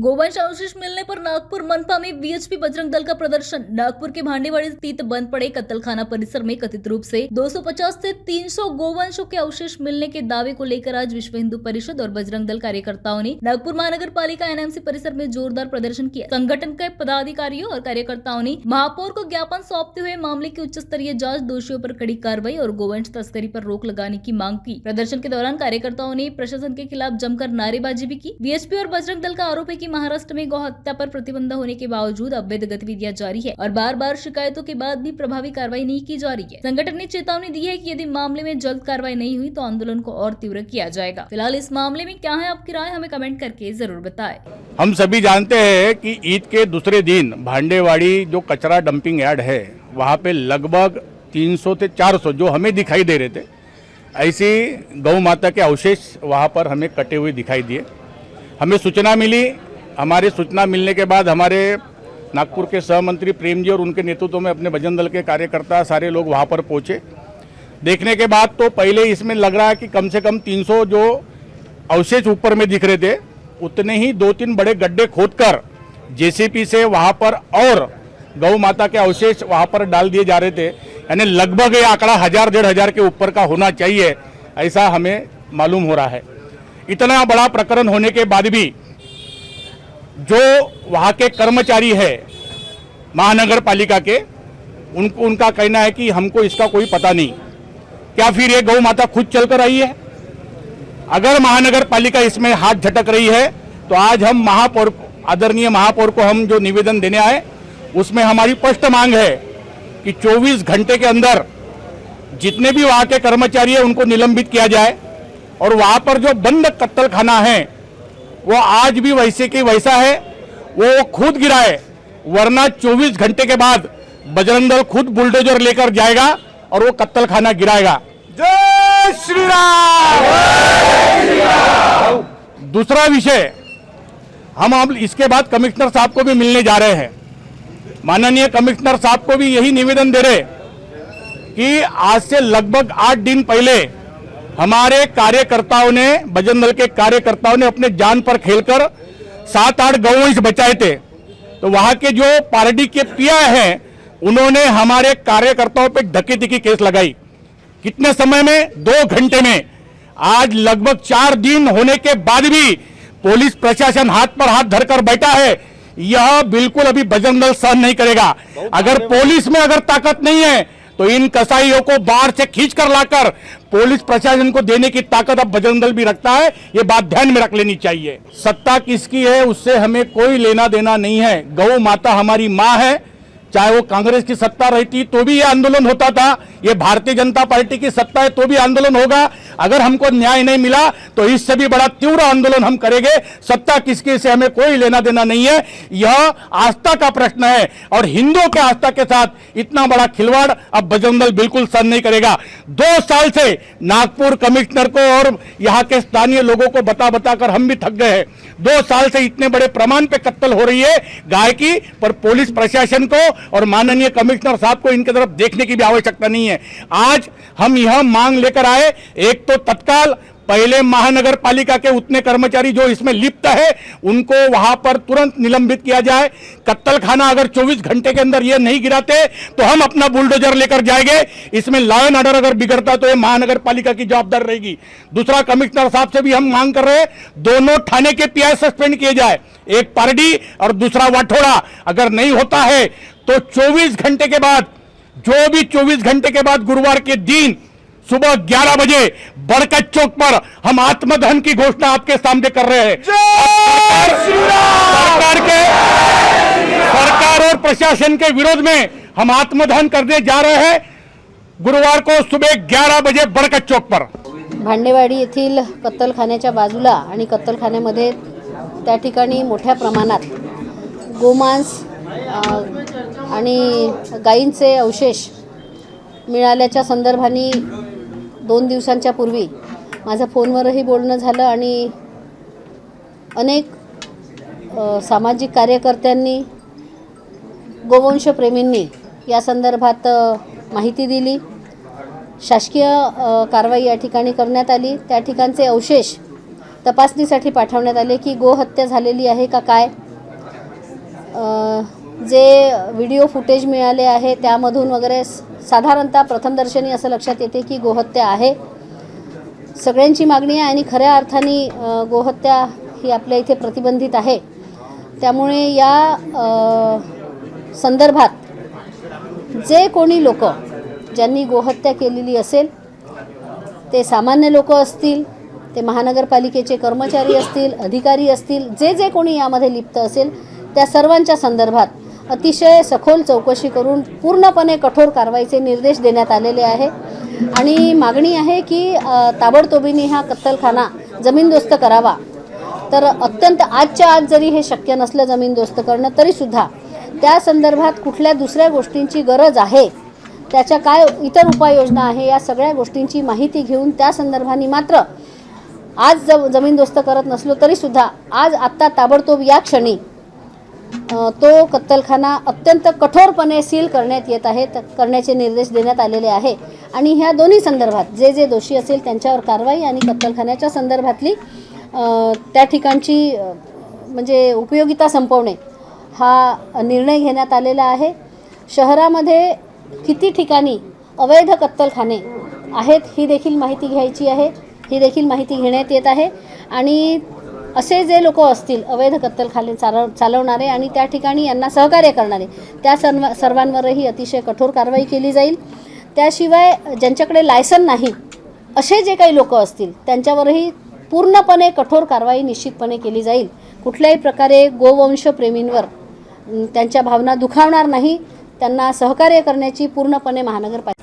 गोवंश अवशेष मिलने पर नागपुर मनपा में वीएचपी बजरंग दल का प्रदर्शन। नागपुर के भांडेवाड़ी स्थित बंद पड़े कत्तलखाना परिसर में कथित रूप से 250 से 300 गोवंशों के अवशेष मिलने के दावे को लेकर आज विश्व हिंदू परिषद और बजरंग दल कार्यकर्ताओं ने नागपुर महानगर पालिका एनएमसी परिसर में जोरदार प्रदर्शन किया। संगठन के पदाधिकारियों और कार्यकर्ताओं ने महापौर को ज्ञापन सौंपते हुए मामले की उच्च स्तरीय जाँच, दोषियों पर कड़ी कार्रवाई और गोवंश तस्करी पर रोक लगाने की मांग की। प्रदर्शन के दौरान कार्यकर्ताओं ने प्रशासन के खिलाफ जमकर नारेबाजी भी की। वीएचपी और बजरंग दल का आरोप है कि महाराष्ट्र में गौ हत्या पर प्रतिबंध होने के बावजूद अवैध गतिविधियां जारी है और बार बार शिकायतों के बाद भी प्रभावी कार्रवाई नहीं की जा रही है। संगठन ने चेतावनी दी है कि यदि मामले में जल्द कार्रवाई नहीं हुई तो आंदोलन को और तीव्र किया जाएगा। फिलहाल इस मामले में क्या है आपकी राय, हमें कमेंट करके जरूर बताएं। हम सभी जानते हैं कि ईद के दूसरे दिन भांडेवाड़ी जो कचरा डंपिंग यार्ड है वहाँ पे लगभग 300 से 400 जो हमें दिखाई दे रहे थे, ऐसी गौ माता के अवशेष वहाँ पर हमें कटे हुए दिखाई दिए। हमें सूचना मिली। हमारी सूचना मिलने के बाद हमारे नागपुर के सहमंत्री प्रेम जी और उनके नेतृत्व में अपने बजरंग दल के कार्यकर्ता सारे लोग वहाँ पर पहुँचे। देखने के बाद तो पहले इसमें लग रहा है कि कम से कम 300 जो अवशेष ऊपर में दिख रहे थे, उतने ही 2-3 बड़े गड्ढे खोदकर जेसीबी से वहाँ पर और गौ माता के अवशेष वहाँ पर डाल दिए जा रहे थे। यानी लगभग ये आंकड़ा 1000-1500 के ऊपर का होना चाहिए, ऐसा हमें मालूम हो रहा है। इतना बड़ा प्रकरण होने के बाद भी जो वहाँ के कर्मचारी है महानगर पालिका के, उनका कहना है कि हमको इसका कोई पता नहीं। क्या फिर ये गौ माता खुद चलकर आई है? अगर महानगर पालिका इसमें हाथ झटक रही है तो आज हम महापौर, आदरणीय महापौर को हम जो निवेदन देने आए उसमें हमारी स्पष्ट मांग है कि 24 घंटे के अंदर जितने भी वहाँ के कर्मचारी हैं उनको निलंबित किया जाए और वहाँ पर जो बंद कत्तलखाना है वो आज भी वैसे के वैसा है, वो खुद गिराए, वरना 24 घंटे के बाद बजरंग दल खुद बुलडोजर लेकर जाएगा और वो कत्तलखाना गिराएगा। जय श्री राम। दूसरा विषय, हम इसके बाद कमिश्नर साहब को भी मिलने जा रहे हैं। माननीय कमिश्नर साहब को भी यही निवेदन दे रहे कि आज से लगभग 8 दिन पहले हमारे कार्यकर्ताओं ने, बजरंग दल के कार्यकर्ताओं ने अपने जान पर खेलकर 7-8 गौवंश बचाए थे। तो वहां के जो पार्टी के पिया हैं उन्होंने हमारे कार्यकर्ताओं पे डकैती की केस लगाई। कितने समय में? 2 घंटे में। आज लगभग 4 दिन होने के बाद भी पुलिस प्रशासन हाथ पर हाथ धरकर बैठा है। यह बिल्कुल अभी बजरंग दल सहन नहीं करेगा। अगर पुलिस में अगर ताकत नहीं है तो इन कसाईयों को बाहर से खींचकर लाकर पुलिस प्रशासन को देने की ताकत अब बजरंग दल भी रखता है। ये बात ध्यान में रख लेनी चाहिए। सत्ता किसकी है उससे हमें कोई लेना देना नहीं है। गौ माता हमारी माँ है। चाहे वो कांग्रेस की सत्ता रहती तो भी ये आंदोलन होता था, ये भारतीय जनता पार्टी की सत्ता है तो भी आंदोलन होगा। अगर हमको न्याय नहीं मिला तो इससे भी बड़ा तीव्र आंदोलन हम करेंगे। सत्ता किसकी से हमें कोई लेना देना नहीं है। यह आस्था का प्रश्न है और हिंदुओं के आस्था के साथ इतना बड़ा खिलवाड़ अब बजरंग दल बिल्कुल सहन नहीं करेगा। 2 साल से नागपुर कमिश्नर को और यहाँ के स्थानीय लोगों को बता बताकर हम भी थक गए हैं। 2 साल से इतने बड़े प्रमाण पे कत्ल हो रही है गाय की, पर पुलिस प्रशासन को और माननीय कमिश्नर साहब को इनकी तरफ देखने की भी आवश्यकता नहीं है। आज हम यह मांग लेकर आए, एक तो तत्काल पहले महानगर पालिका के उतने कर्मचारी जो इसमें लिप्त है उनको वहां पर तुरंत निलंबित किया जाए। कत्तलखाना अगर 24 घंटे के अंदर ये नहीं गिराते तो हम अपना बुलडोजर लेकर जाएंगे। इसमें लॉ एंड ऑर्डर अगर बिगड़ता तो ये महानगर पालिका की जवाबदारी रहेगी। दूसरा, कमिश्नर साहब से भी हम मांग कर रहे हैं, दोनों थाने के पीआई सस्पेंड किए जाए, एक पारडी और दूसरा वाठोड़ा। अगर नहीं होता है तो 24 घंटे के बाद, जो भी 24 घंटे के बाद गुरुवार के दिन सुबह 11 बजे बरकत चौक पर हम आत्मदहन की घोषणा आपके सामने कर रहे हैं। सरकार और प्रशासन के विरोध में हम आत्मदहन करने जा रहे हैं गुरुवार को सुबह 11 बजे बरकत चौक पर। भांडेवाडी येथील कत्तलखान्याच्या बाजूला आणि कत्तलखान्यामध्ये त्या ठिकाणी मोठ्या प्रमाणात गोमांस आणि गायींचे अवशेष मिळाल्याच्या संदर्भाने 2 दिवसांच्या पूर्वी माझं फोनवरही बोलणं झालं आणि अनेक सामाजिक कार्यकर्त्यांनी, गोवंशप्रेमींनी या संदर्भात माहिती दिली। शासकीय कारवाई या ठिकाणी करण्यात आली। त्या ठिकाणचे अवशेष तपासणीसाठी पाठवण्यात आले की गोहत्या झालेली आहे का काय. जे व्हिडिओ फुटेज मिळाले आहे त्यामधून वगैरे साधारणतः प्रथमदर्शनी असं लक्षात येते की गोहत्या आहे. सगळ्यांची मागणी आहे आणि खऱ्या अर्थाने गोहत्या ही आपल्या इथे प्रतिबंधित आहे. त्यामुळे या संदर्भात जे कोणी लोक ज्यांनी गोहत्या केलेली असेल, ते सामान्य लोक असतील, ते महानगरपालिकेचे कर्मचारी असतील, अधिकारी असतील, जे जे कोणी यामध्ये लिप्त असेल त्या सर्वांच्या संदर्भात अतिशय सखोल चौकशी करून पूर्णपणे कठोर कारवाईचे निर्देश देण्यात आलेले आहे. आणि मागणी आहे की ताबडतोबीने हा कत्तलखाना जमीनदोस्त करावा. तर अत्यंत आजच्या आज जरी हे शक्य नसलं जमीनदोस्त करणं, तरीसुद्धा त्या संदर्भात कुठल्या दुसऱ्या गोष्टींची गरज आहे, त्याच्या काय इतर उपाययोजना आहे, या सगळ्या गोष्टींची माहिती घेऊन त्या संदर्भाने मात्र आज जमीनदोस्त करत नसलो तरीसुद्धा आज आत्ता ताबडतोब या क्षणी तो कत्तलखाना अत्यंत कठोरपणे सील करण्यात येत आहे, करण्याचे निर्देश देण्यात आलेले आहे. आणि ह्या दोन्ही संदर्भात जे जे दोषी असेल त्यांच्यावर कारवाई आणि कत्तलखान्याच्या संदर्भातली त्या ठिकाणची म्हणजे उपयोगिता संपवणे हा निर्णय घेण्यात आलेला आहे. शहरामध्ये किती ठिकाणी अवैध कत्तलखाने आहेत ही देखील माहिती घ्यायची आहे, ही देखील माहिती घेण्यात येत आहे. आणि असे जे लोक असतील अवैध कत्तलखाने चालवणारे आणि त्या ठिकाणी यांना सहकार्य करणारे, त्या सर्वांवरही अतिशय कठोर कारवाई केली जाईल. त्याशिवाय ज्यांच्याकडे लायसन नाही असे जे काही लोक असतील त्यांच्यावरही पूर्णपणे कठोर कारवाई निश्चितपणे केली जाईल. कुठल्याही प्रकारे गोवंशप्रेमींवर त्यांच्या भावना दुखावणार नाही, त्यांना सहकार्य करण्याची पूर्णपणे महानगरपालिका